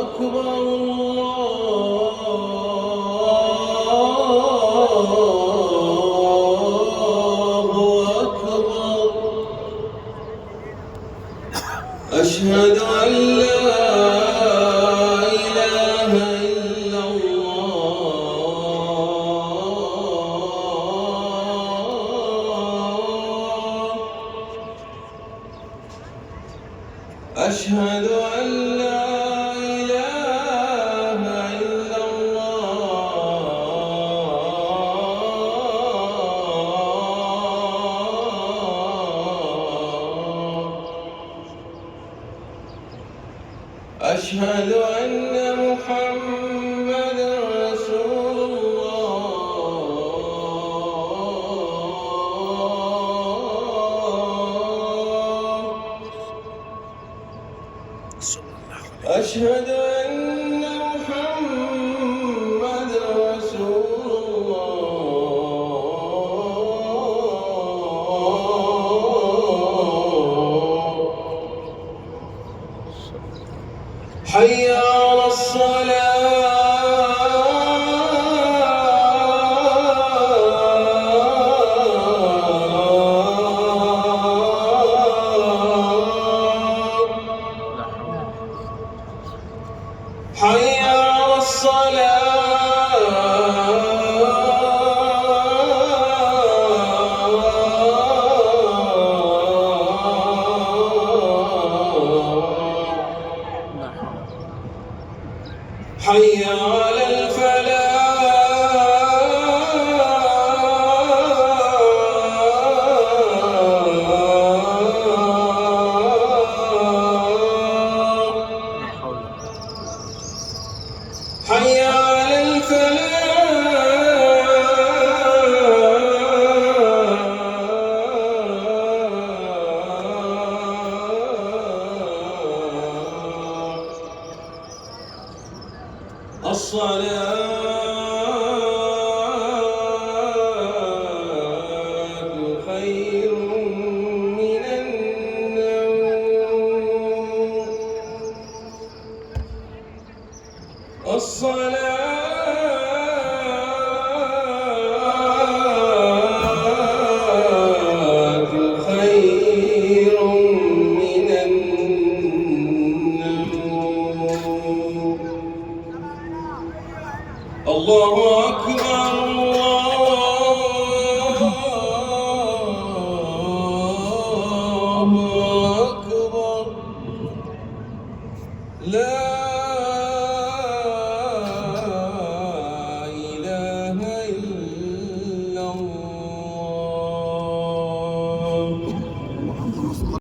أكبر الله أكبر. أشهد أن لا إله إلا الله. أشهد أن لا إله إلا الله. أشهد أن محمدًا رسول الله. أشهد أن محمدًا رسول الله. حي على حي على حي على حي على الصلاة خير من النوم. الصلاة خير من النوم. الله أكبر الله أكبر. لا